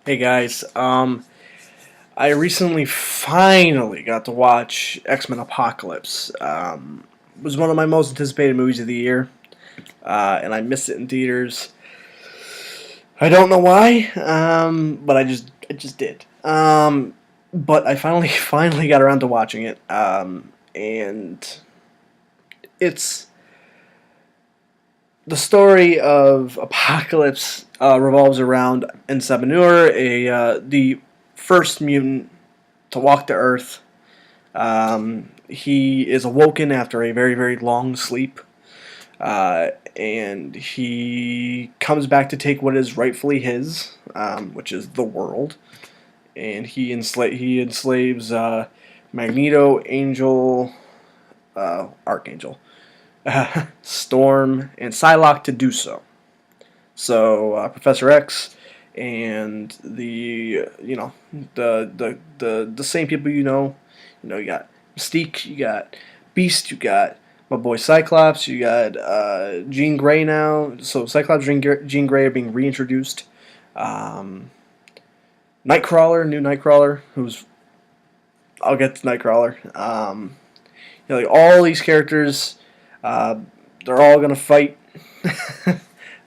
Hey guys, I recently finally got to watch X-Men Apocalypse. It was one of my most anticipated movies of the year, and I missed it in theaters. I don't know why, but I just did. But I finally finally got around to watching it, and it's the story of Apocalypse revolves around Inseminure, the first mutant to walk the Earth. He is awoken after a very, very long sleep, and he comes back to take what is rightfully his, which is the world. And he enslaves Magneto, Angel, Archangel, Storm, and Psylocke to do so. So Professor X and the same people you got Mystique, you got Beast, you got my boy Cyclops, you got Jean Grey now. So Cyclops, Jean Grey are being reintroduced. Um, Nightcrawler, new Nightcrawler, who's I'll get to Nightcrawler. Like all these characters, uh, they're all gonna fight.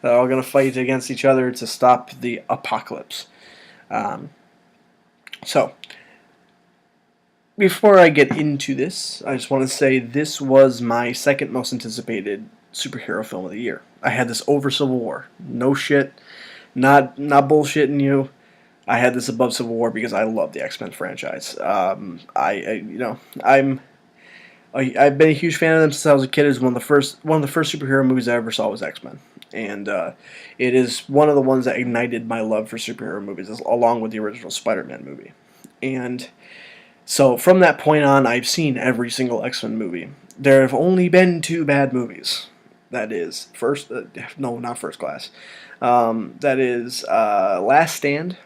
They're all gonna fight against each other to stop the apocalypse. Um, so before I get into this, I just want to say this was my second most anticipated superhero film of the year. I had this over Civil War. No shit, not bullshitting you. I had this above Civil War because I love the X Men franchise. I've been a huge fan of them since I was a kid. It was one of the first superhero movies I ever saw was X Men, and it is one of the ones that ignited my love for superhero movies, along with the original Spider-Man movie. And so from that point on, I've seen every single X Men movie. There have only been two bad movies. That is no, not First Class. That is Last Stand,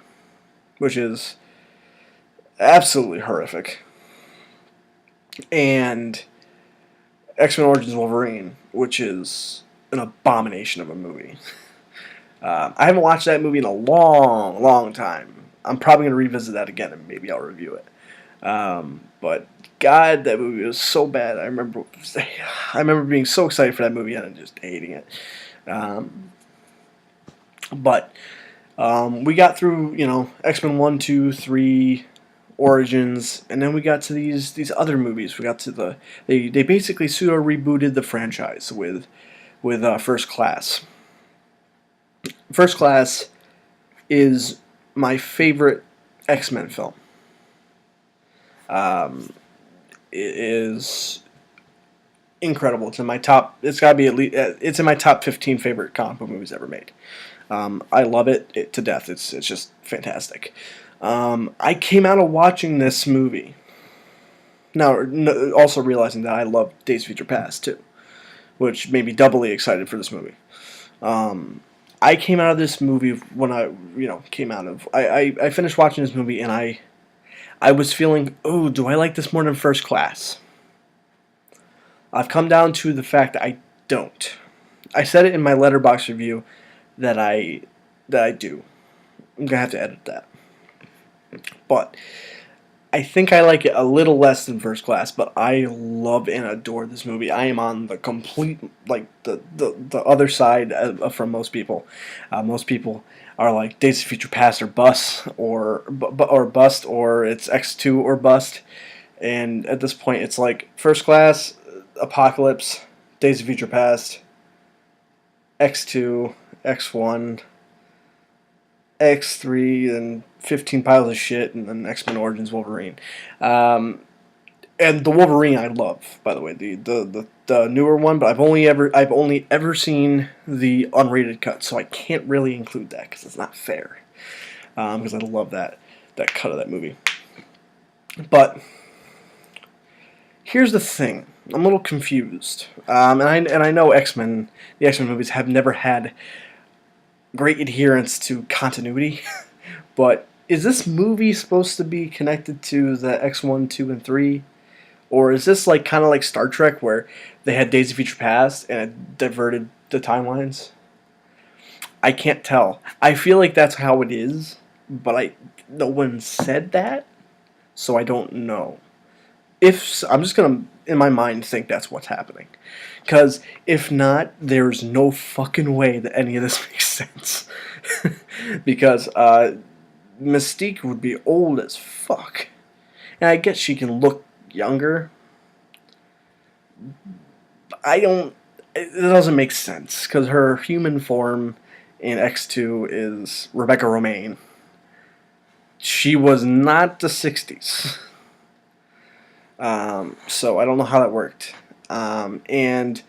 which is absolutely horrific, and X-Men Origins Wolverine, which is an abomination of a movie. I haven't watched that movie in a long, long time. I'm probably going to revisit that again and maybe I'll review it. But God, that movie was so bad. I remember being so excited for that movie and just hating it. Um, but we got through, X-Men 1, 2, 3, Origins, and then we got to these other movies. We got to they basically pseudo rebooted the franchise with First Class. First Class is my favorite X-Men film. It is incredible. It's in my top. It's got to be at least. It's in my top 15 favorite comic book movies ever made. I love it to death. It's just fantastic. I came out of watching this movie. Now, also realizing that I love Days of Future Past too, which made me doubly excited for this movie. I came out of this movie when came out of. I finished watching this movie and I was feeling, oh, do I like this more than First Class? I've come down to the fact that I don't. I said it in my Letterboxd review that I do. I'm gonna have to edit that. But I think I like it a little less than First Class, but I love and adore this movie. I am on the complete, like, the other side from most people. Most people are like Days of Future Past or bust, or bust, or it's X2 or bust. And at this point, it's like First Class, Apocalypse, Days of Future Past, X2, X1, X3, and 15 piles of shit, and then X-Men Origins Wolverine. And the Wolverine I love, by the way, the newer one, but I've only ever seen the unrated cut, so I can't really include that because it's not fair. Because I love that cut of that movie. But here's the thing. I'm a little confused. And I know the X-Men movies have never had great adherence to continuity, but is this movie supposed to be connected to the X1, 2, and 3? Or is this like kind of like Star Trek where they had Days of Future Past and it diverted the timelines? I can't tell. I feel like that's how it is, but no one said that, so I don't know. If I'm just gonna in my mind think that's what's happening, because if not, there's no fucking way that any of this makes sense. Because Mystique would be old as fuck, and I guess she can look younger. I don't. It doesn't make sense because her human form in X2 is Rebecca Romaine. She was not the '60s. So I don't know how that worked. And,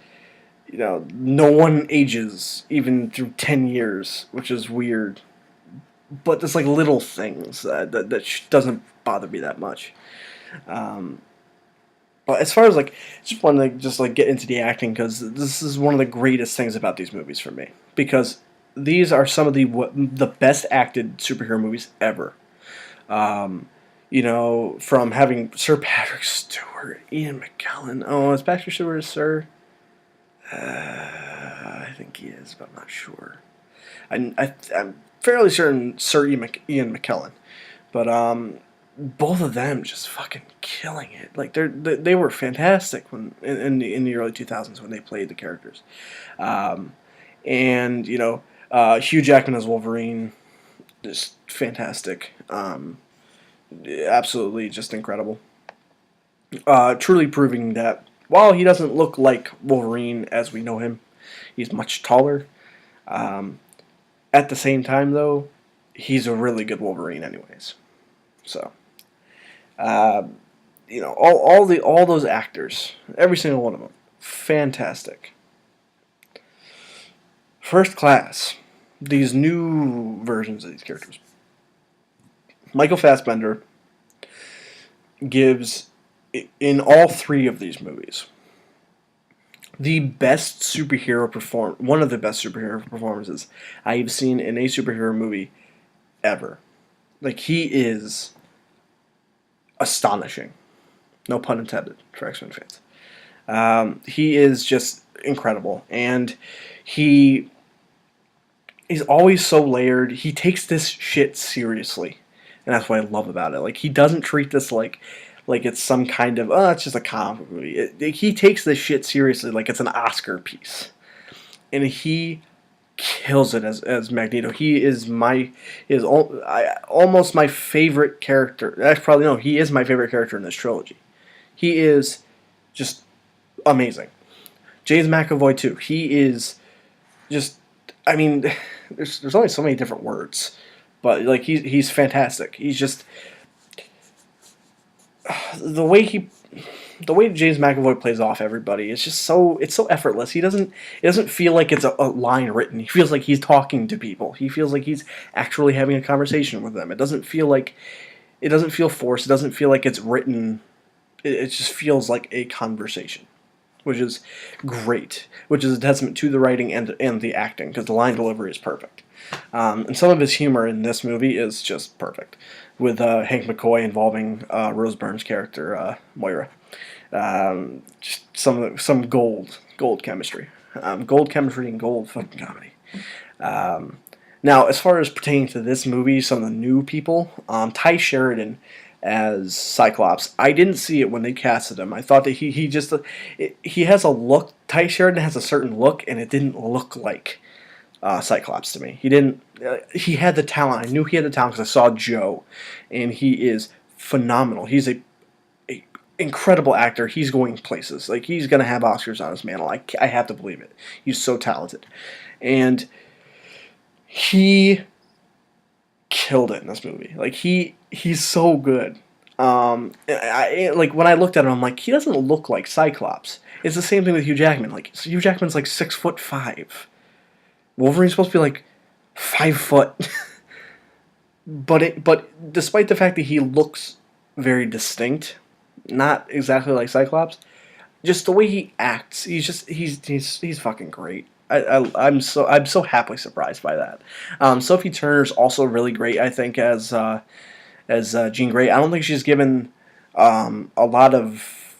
no one ages even through 10 years, which is weird. But there's like little things that doesn't bother me that much. But as far as like, just want to just like get into the acting because this is one of the greatest things about these movies for me because these are some of the best acted superhero movies ever. From having Sir Patrick Stewart, Ian McKellen. Oh, is Patrick Stewart a Sir? I think he is, but I'm not sure. I'm fairly certain Sir Ian McKellen, but both of them just fucking killing it. Like they were fantastic when in the early 2000s when they played the characters, and Hugh Jackman as Wolverine, just fantastic. Absolutely just incredible. Truly proving that while he doesn't look like Wolverine as we know him, he's much taller. At the same time, though, he's a really good Wolverine, anyways. So, all those actors, every single one of them, fantastic. First class. These new versions of these characters. Michael Fassbender gives, in all three of these movies, one of the best superhero performances I've seen in a superhero movie ever. Like, he is astonishing. No pun intended for X-Men fans. He is just incredible. And he's always so layered. He takes this shit seriously. And that's what I love about it. Like, he doesn't treat this like it's some kind of, it's just a comic movie. He takes this shit seriously like it's an Oscar piece. And he kills it as Magneto. He is almost my favorite character. Actually, probably no, he is my favorite character in this trilogy. He is just amazing. James McAvoy too. He is just, I mean, there's only so many different words. But like he's fantastic. He's just the way James McAvoy plays off everybody. It's just so effortless. It doesn't feel like it's a line written. He feels like he's talking to people. He feels like he's actually having a conversation with them. It doesn't feel forced. It doesn't feel like it's written. It just feels like a conversation, which is great. Which is a testament to the writing and the acting because the line delivery is perfect. And some of his humor in this movie is just perfect, with Hank McCoy involving Rose Byrne's character Moira. Just some gold chemistry, gold chemistry and gold fucking comedy. Now, as far as pertaining to this movie, some of the new people, Ty Sheridan as Cyclops. I didn't see it when they casted him. I thought that he has a look. Ty Sheridan has a certain look, and it didn't look like Cyclops to me. He didn't. He had the talent. I knew he had the talent because I saw Joe, and he is phenomenal. He's a incredible actor. He's going places. Like, he's gonna have Oscars on his mantle. I have to believe it. He's so talented, and he killed it in this movie. Like, he's so good. Like, when I looked at him, I'm like, he doesn't look like Cyclops. It's the same thing with Hugh Jackman. Like, Hugh Jackman's like 6'5". Wolverine's supposed to be like 5 foot. but despite the fact that he looks very distinct, not exactly like Cyclops, just the way he acts, he's fucking great. I'm so happily surprised by that. Sophie Turner's also really great, I think, as Jean Grey. I don't think she's given a lot of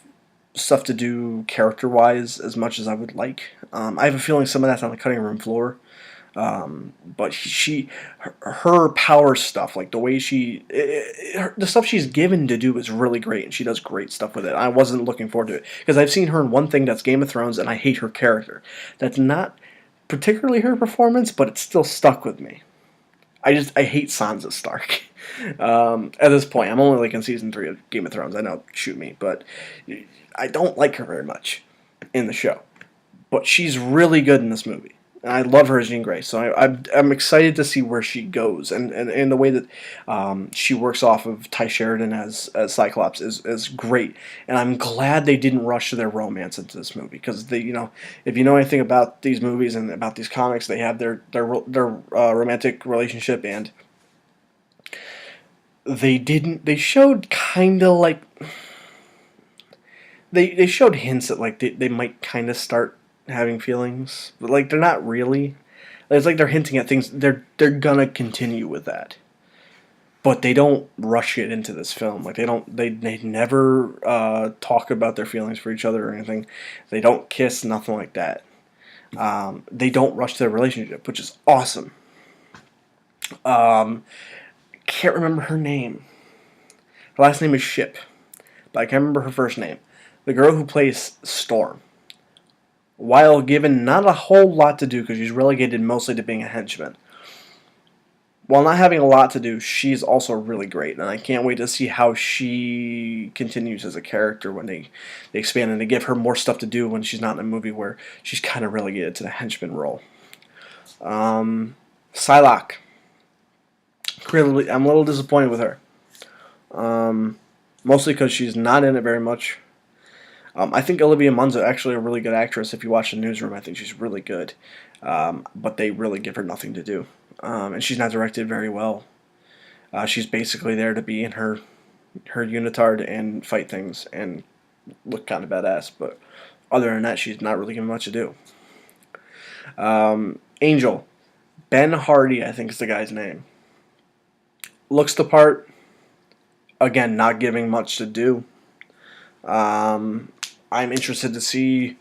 stuff to do character-wise as much as I would like. I have a feeling some of that's on the cutting room floor. But her power stuff, like the way the stuff she's given to do is really great, and she does great stuff with it. I wasn't looking forward to it because I've seen her in one thing that's Game of Thrones, and I hate her character. That's not particularly her performance, but it still stuck with me. I hate Sansa Stark. At this point, I'm only like in season 3 of Game of Thrones. I know, shoot me, but I don't like her very much in the show. But she's really good in this movie. And I love her as Jean Grey, so I'm excited to see where she goes, and the way that she works off of Ty Sheridan as Cyclops is great, and I'm glad they didn't rush their romance into this movie because if you know anything about these movies and about these comics, they have their romantic relationship, and they showed kind of like they showed hints that like they might kind of start having feelings, but like they're not really. It's like they're hinting at things. They're gonna continue with that, but they don't rush it into this film. Like they never talk about their feelings for each other or anything. They don't kiss, nothing like that. They don't rush their relationship, which is awesome. Can't remember her name. Her last name is Ship, but I can't remember her first name. The girl who plays Storm. While given not a whole lot to do because she's relegated mostly to being a henchman, while not having a lot to do, she's also really great, and I can't wait to see how she continues as a character when they expand and they give her more stuff to do when she's not in a movie where she's kind of relegated to the henchman role. Psylocke. I'm a little disappointed with her. Mostly because she's not in it very much. I think Olivia Munn's actually a really good actress. If you watch The Newsroom, I think she's really good. But they really give her nothing to do. And she's not directed very well. She's basically there to be in her unitard and fight things and look kind of badass. But other than that, she's not really given much to do. Angel. Ben Hardy, I think is the guy's name. Looks the part. Again, not giving much to do. I'm interested to see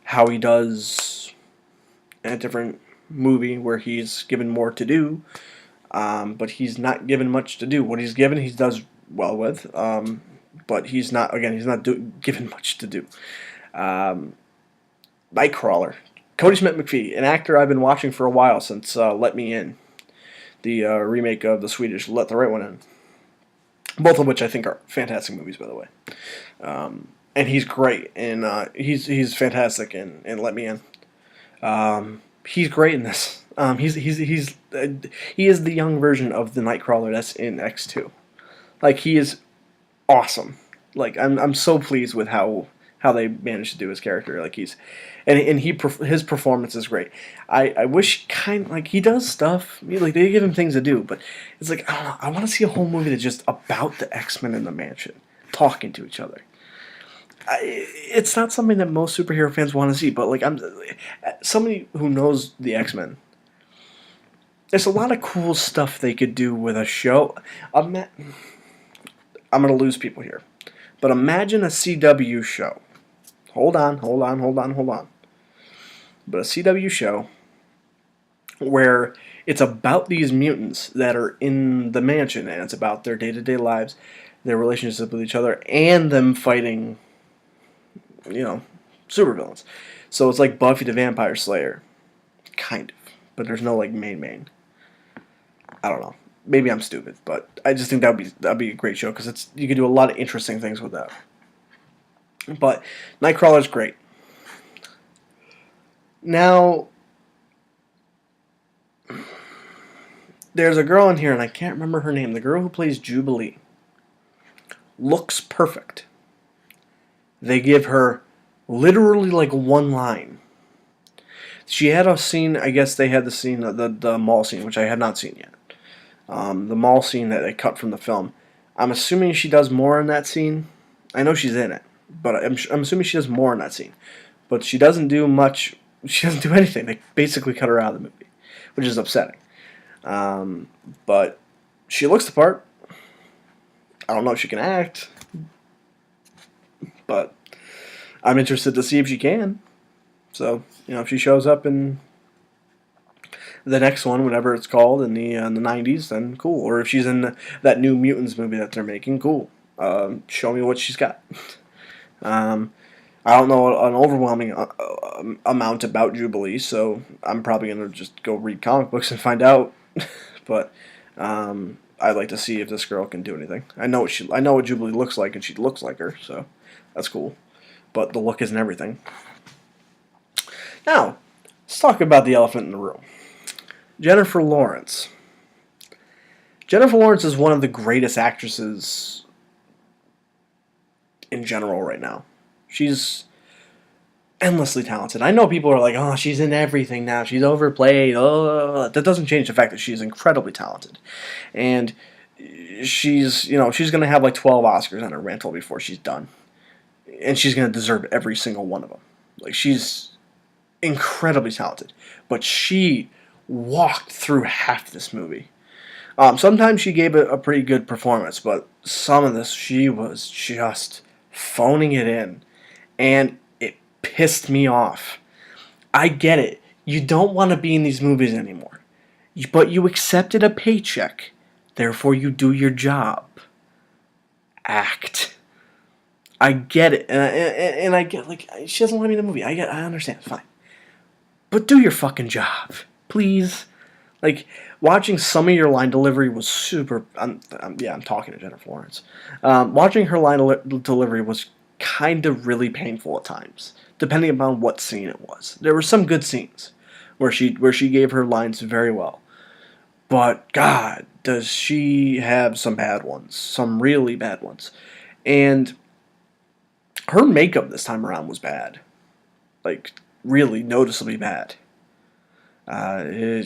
how he does in a different movie where he's given more to do, but he's not given much to do. What he's given, he does well with, but he's not given much to do. Nightcrawler. Cody Smith-McPhee, an actor I've been watching for a while since Let Me In, the remake of the Swedish Let the Right One In. Both of which I think are fantastic movies, by the way. And he's great, and he's fantastic in Let Me In. He's great in this. He is the young version of the Nightcrawler that's in X2. Like, he is awesome. Like, I'm so pleased with how they managed to do his character. Like, his performance is great. I wish he does stuff. Like, they give him things to do, but it's like, I don't know. I want to see a whole movie that's just about the X-Men in the mansion talking to each other. It's not something that most superhero fans want to see, but like somebody who knows the X-Men, there's a lot of cool stuff they could do with a show. I'm going to lose people here, but imagine a CW show. Hold on. But a CW show where it's about these mutants that are in the mansion, and it's about their day-to-day lives, their relationship with each other, and them fighting, supervillains. So it's like Buffy the Vampire Slayer, kind of, but there's no like main. I don't know. Maybe I'm stupid, but I just think that'd be a great show because you could do a lot of interesting things with that. But Nightcrawler's great. Now, there's a girl in here, and I can't remember her name. The girl who plays Jubilee looks perfect. They give her literally like one line. She had a scene, I guess they had the scene, the mall scene, which I have not seen yet. The mall scene that they cut from the film. I'm assuming she does more in that scene. I know she's in it, but I'm assuming she does more in that scene. But she doesn't do much. She doesn't do anything. They basically cut her out of the movie, which is upsetting. But she looks the part. I don't know if she can act, but I'm interested to see if she can. So, if she shows up in the next one, whatever it's called in the '90s, then cool. Or if she's in that new Mutants movie that they're making, cool. Show me what she's got. Um, I don't know an overwhelming amount about Jubilee, so I'm probably gonna just go read comic books and find out. But I'd like to see if this girl can do anything. I know what Jubilee looks like, and she looks like her, so that's cool. But the look isn't everything. Now, let's talk about the elephant in the room. Jennifer Lawrence. Jennifer Lawrence is one of the greatest actresses in general right now. She's endlessly talented. I know people are like, oh, she's in everything now. She's overplayed. Oh, that doesn't change the fact that she's incredibly talented. And she's going to have like 12 Oscars on her mantle before she's done. And she's going to deserve every single one of them. Like, she's incredibly talented. But she walked through half this movie. Sometimes she gave a pretty good performance, but some of this, she was just phoning it in. And it pissed me off. I get it. You don't want to be in these movies anymore. But you accepted a paycheck. Therefore, you do your job. Act. I get it. And I get, like, she doesn't want to be in the movie. I understand. It's fine. But do your fucking job. Please. Like, watching some of your line delivery was super... I'm talking to Jennifer Lawrence. Watching her line delivery was kind of really painful at times, depending upon what scene it was. There were some good scenes where she gave her lines very well. But, God, does she have some bad ones. Some really bad ones. And her makeup this time around was bad. Like, really noticeably bad. I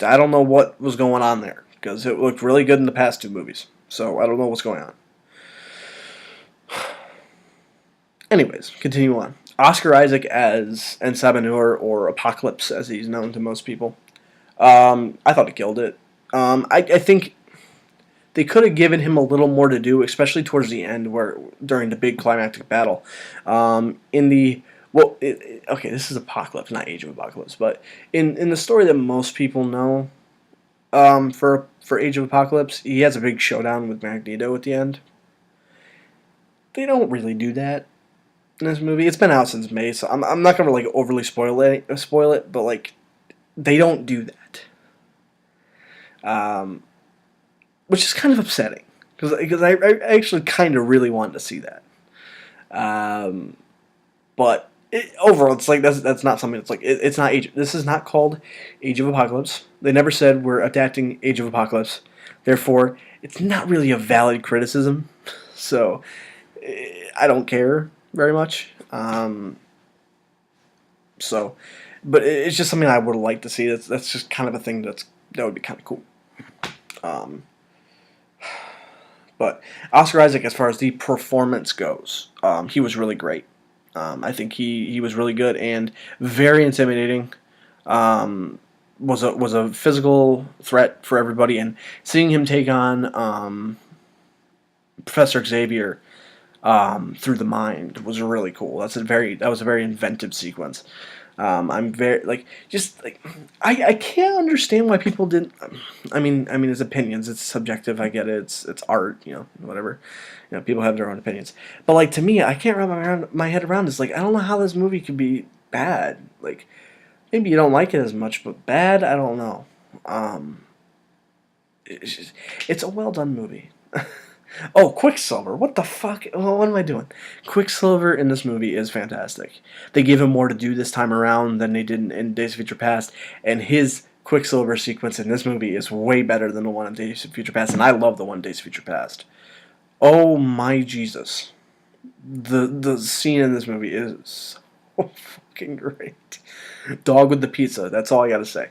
don't know what was going on there, because it looked really good in the past two movies. So I don't know what's going on. Anyways, continue on. Oscar Isaac as Ensabanur, or Apocalypse as he's known to most people. I thought he killed it. I think they could have given him a little more to do, especially towards the end, during the big climactic battle. Okay, this is Apocalypse, not Age of Apocalypse, but in the story that most people know, for Age of Apocalypse, he has a big showdown with Magneto at the end. They don't really do that in this movie. It's been out since May, so I'm not gonna like overly spoil it, but like they don't do that, which is kind of upsetting because I actually kind of really wanted to see that, but. Overall, it's like that's not something that's like it's not Age. This is not called Age of Apocalypse. They never said we're adapting Age of Apocalypse. Therefore, it's not really a valid criticism. So, I don't care very much. But it's just something I would like to see. That's just kind of a thing that would be kind of cool. But Oscar Isaac, as far as the performance goes, he was really great. I think he was really good and very intimidating. Was a physical threat for everybody, and seeing him take on Professor Xavier through the mind was really cool. That was a very inventive sequence. I'm very I can't understand why people didn't. I mean, his opinions. It's subjective. I get it. It's art. Whatever. People have their own opinions. But like to me, I can't wrap my head around this. Like, I don't know how this movie could be bad. Like, maybe you don't like it as much, but bad, I don't know. It's a well done movie. Oh, Quicksilver! What the fuck? What am I doing? Quicksilver in this movie is fantastic. They gave him more to do this time around than they did in Days of Future Past, and his Quicksilver sequence in this movie is way better than the one in Days of Future Past, and I love the one in Days of Future Past. Oh my Jesus. The scene in this movie is so fucking great. Dog with the pizza, that's all I gotta say.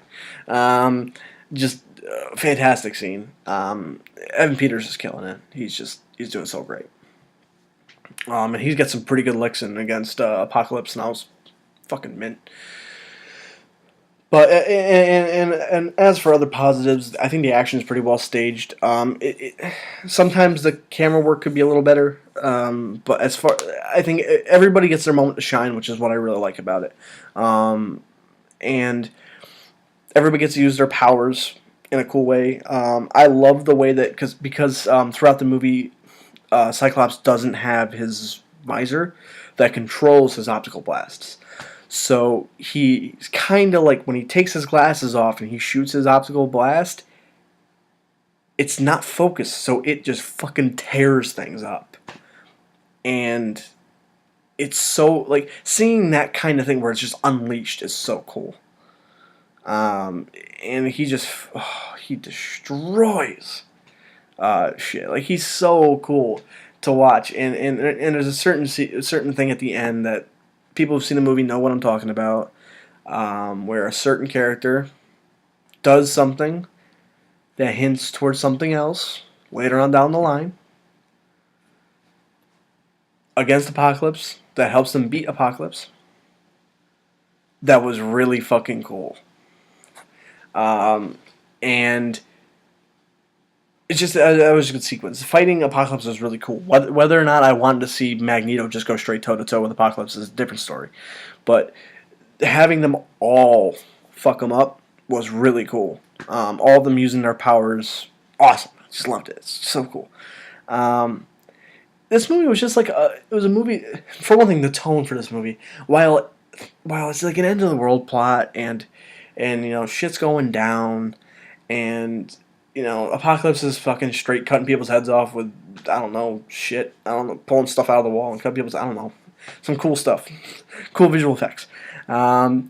Just fantastic scene. Evan Peters is killing it. He's doing so great. And he's got some pretty good licks in against Apocalypse, and I was fucking mint. But and as for other positives, I think the action is pretty well staged. Sometimes the camera work could be a little better, but I think everybody gets their moment to shine, which is what I really like about it. And Everybody gets to use their powers in a cool way. I love the way that because throughout the movie, Cyclops doesn't have his visor that controls his optical blasts. So he's kind of like when he takes his glasses off and he shoots his optical blast, it's not focused, so it just fucking tears things up. And it's so, like, seeing that kind of thing where it's just unleashed is so cool. And he just, he destroys shit. Like, he's so cool to watch. And there's a certain thing at the end that people who've seen the movie know what I'm talking about, where a certain character does something that hints towards something else later on down the line against Apocalypse that helps them beat Apocalypse. That was really fucking cool. And it's just, that was a good sequence. Fighting Apocalypse was really cool. Whether or not I wanted to see Magneto just go straight toe-to-toe with Apocalypse is a different story. But having them all fuck him up was really cool. All of them using their powers, awesome. Just loved it. It's so cool. This movie was just like it was a movie. For one thing, the tone for this movie, while it's like an end of the world plot, and shit's going down, and Apocalypse is fucking straight cutting people's heads off with pulling stuff out of the wall and cutting people's some cool stuff, cool visual effects. All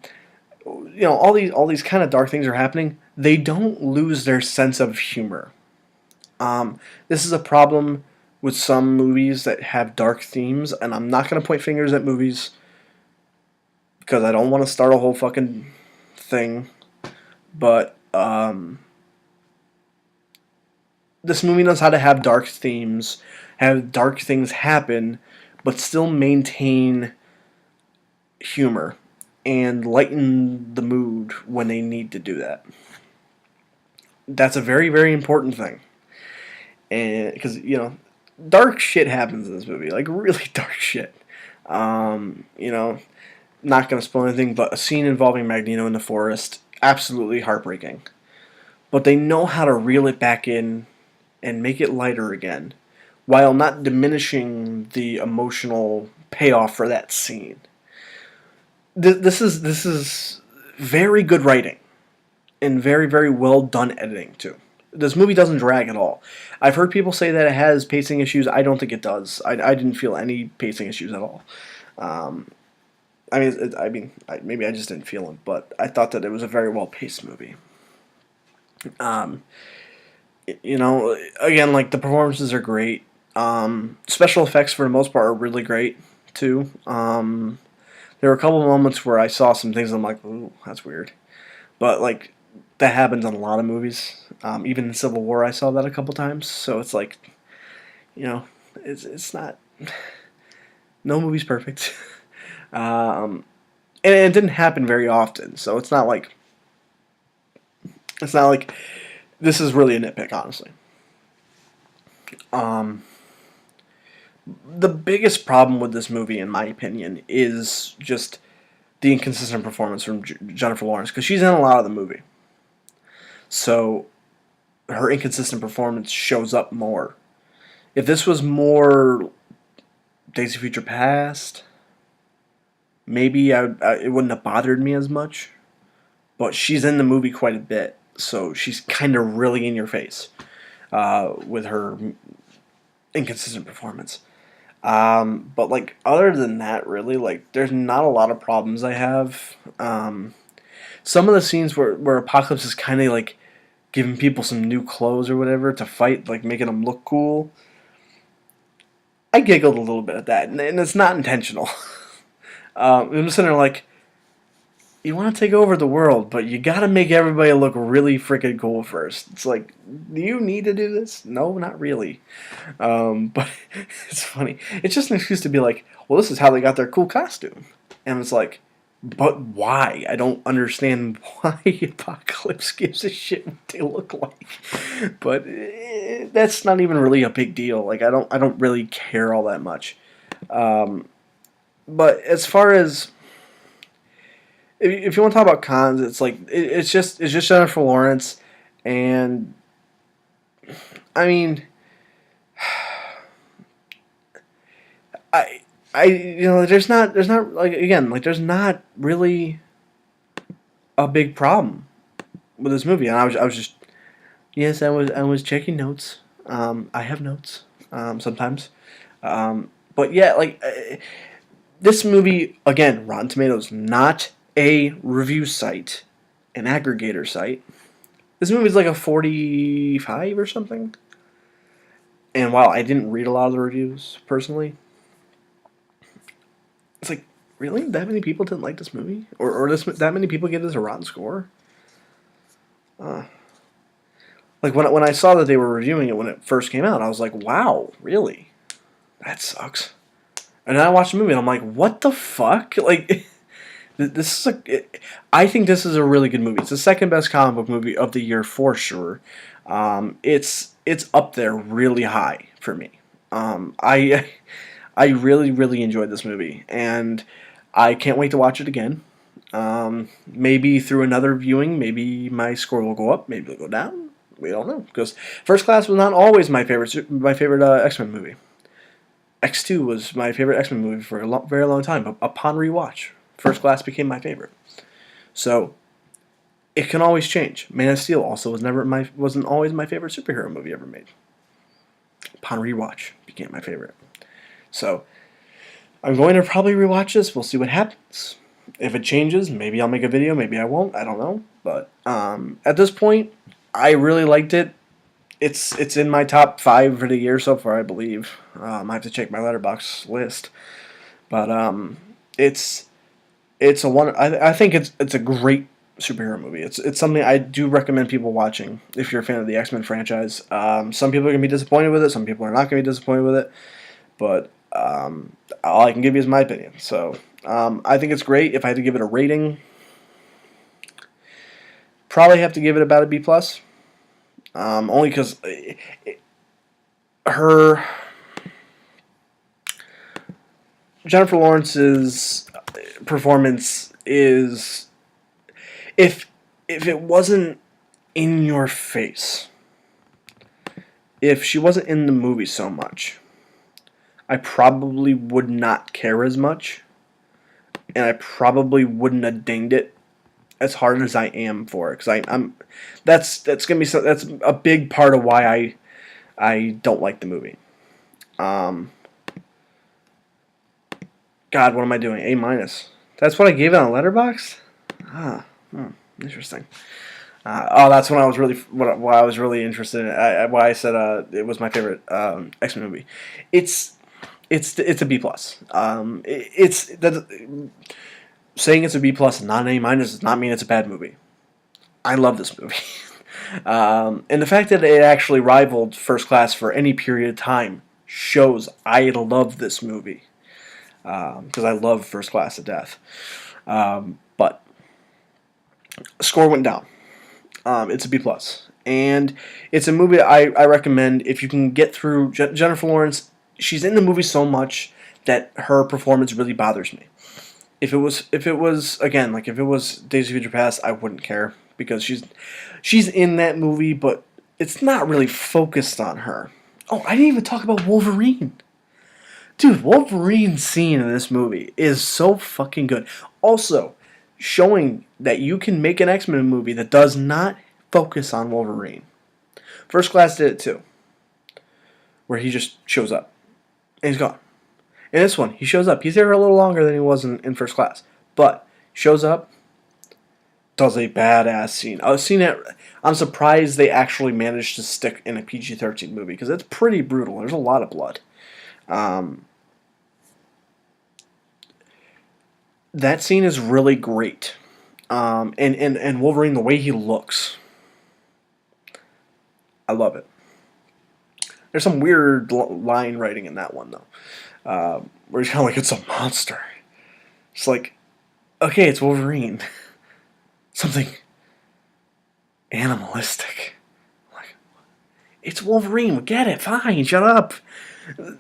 these kind of dark things are happening. They don't lose their sense of humor. This is a problem with some movies that have dark themes, and I'm not going to point fingers at movies because I don't want to start a whole fucking thing, but this movie knows how to have dark themes, have dark things happen, but still maintain humor and lighten the mood when they need to do that. That's a very, very important thing. And because dark shit happens in this movie, like really dark shit. Not gonna spoil anything, but a scene involving Magneto in the forest, absolutely heartbreaking. But they know how to reel it back in and make it lighter again, while not diminishing the emotional payoff for that scene. This is very good writing and very, very well done editing too. This movie doesn't drag at all. I've heard people say that it has pacing issues. I don't think it does. I didn't feel any pacing issues at all. Maybe I just didn't feel them, but I thought that it was a very well paced movie. Again, like the performances are great. Special effects for the most part are really great too. There were a couple of moments where I saw some things and I'm like, ooh, that's weird. But like that happens in a lot of movies. Even in Civil War, I saw that a couple times. So it's like, it's not. No movie's perfect, and it didn't happen very often. So it's not like this is really a nitpick, honestly. The biggest problem with this movie, in my opinion, is just the inconsistent performance from Jennifer Lawrence, because she's in a lot of the movie. So her inconsistent performance shows up more. If this was more Days of Future Past, maybe it wouldn't have bothered me as much. But she's in the movie quite a bit, so she's kind of really in your face with her inconsistent performance. But like other than that, really, like there's not a lot of problems I have. Some of the scenes where Apocalypse is kind of like giving people some new clothes or whatever to fight, like making them look cool, I giggled a little bit at that, and it's not intentional. I'm sitting there like, you want to take over the world, but you got to make everybody look really freaking cool first. It's like, do you need to do this? No, not really. But it's funny. It's just an excuse to be like, well, this is how they got their cool costume. And it's like, but why? I don't understand why Apocalypse gives a shit what they look like. But that's not even really a big deal. Like I don't really care all that much. But as far as if you want to talk about cons, it's like it's just Jennifer Lawrence, and I mean, I there's not like again like there's not really a big problem with this movie, and I was just yes I was checking notes. I have notes sometimes, but yeah, like this movie again, Rotten Tomatoes, not a review site, an aggregator site. This movie's like a 45 or something. And while I didn't read a lot of the reviews personally, it's like, really? That many people didn't like this movie? Or that many people gave this a rotten score? Like, when I saw that they were reviewing it when it first came out, I was like, wow, really? That sucks. And then I watched the movie and I'm like, what the fuck? Like, this is I think this is a really good movie. It's the second best comic book movie of the year for sure. It's up there really high for me. I really really enjoyed this movie, and I can't wait to watch it again. Maybe through another viewing, maybe my score will go up, maybe it'll go down. We don't know, because First Class was not always my favorite X-Men movie. X2 was my favorite X-Men movie for a very long time. But upon rewatch, First Class became my favorite. So it can always change. Man of Steel also wasn't always my favorite superhero movie ever made. Upon rewatch, became my favorite. So I'm going to probably rewatch this. We'll see what happens. If it changes, maybe I'll make a video. Maybe I won't. I don't know. But at this point, I really liked it. It's in my top 5 for the year so far, I believe. I have to check my Letterboxd list, but it's a one. I think it's a great superhero movie. It's something I do recommend people watching if you're a fan of the X-Men franchise. Some people are gonna be disappointed with it. Some people are not gonna be disappointed with it. But all I can give you is my opinion. So I think it's great. If I had to give it a rating, probably have to give it about a B plus. Only because her Jennifer Lawrence's performance is, if it wasn't in your face, if she wasn't in the movie so much, I probably would not care as much, and I probably wouldn't have dinged it as hard as I am for it, because that's gonna be that's a big part of why I don't like the movie. God, what am I doing? A minus. That's what I gave it on Letterboxd. Interesting. That's when I was really why I was really interested in it. Why I said it was my favorite X-Men movie. It's a B plus. Saying it's a B plus and not an A minus does not mean it's a bad movie. I love this movie. And the fact that it actually rivaled First Class for any period of time shows I love this movie. Because I love First Class to death. But score went down. It's a B plus. And it's a movie I recommend if you can get through. Jennifer Lawrence, she's in the movie so much that her performance really bothers me. If it was again, like if it was Days of Future Past, I wouldn't care, because she's in that movie, but it's not really focused on her. Oh, I didn't even talk about Wolverine. Dude, Wolverine's scene in this movie is so fucking good. Also, showing that you can make an X-Men movie that does not focus on Wolverine. First Class did it too, where he just shows up and he's gone. In this one, he shows up. He's there a little longer than he was in First Class, but shows up, does a badass scene. I'm surprised they actually managed to stick in a PG-13 movie, because it's pretty brutal. There's a lot of blood. That scene is really great. And Wolverine, the way he looks, I love it. There's some weird line writing in that one, though, where he's kind of like, it's a monster. It's like, okay, it's Wolverine. Something animalistic. Like, it's Wolverine. We get it. Fine. Shut up.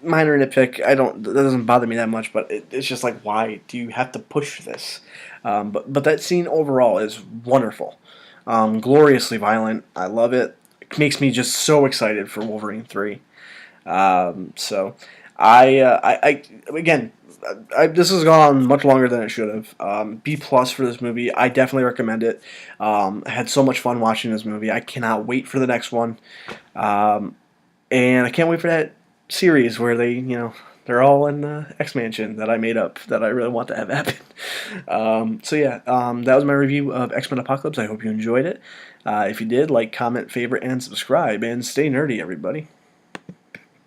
Minor nitpick. That doesn't bother me that much, but it's just like, why do you have to push this? But that scene overall is wonderful, gloriously violent. I love it. It makes me just so excited for Wolverine 3. So I again, this has gone much longer than it should have. B plus for this movie. I definitely recommend it. I had so much fun watching this movie. I cannot wait for the next one. And I can't wait for that series where they're all in the X Mansion that I made up that I really want to have happen. So yeah, that was my review of X-Men Apocalypse. I hope you enjoyed it. If you did, like, comment, favorite, and subscribe, and stay nerdy, everybody.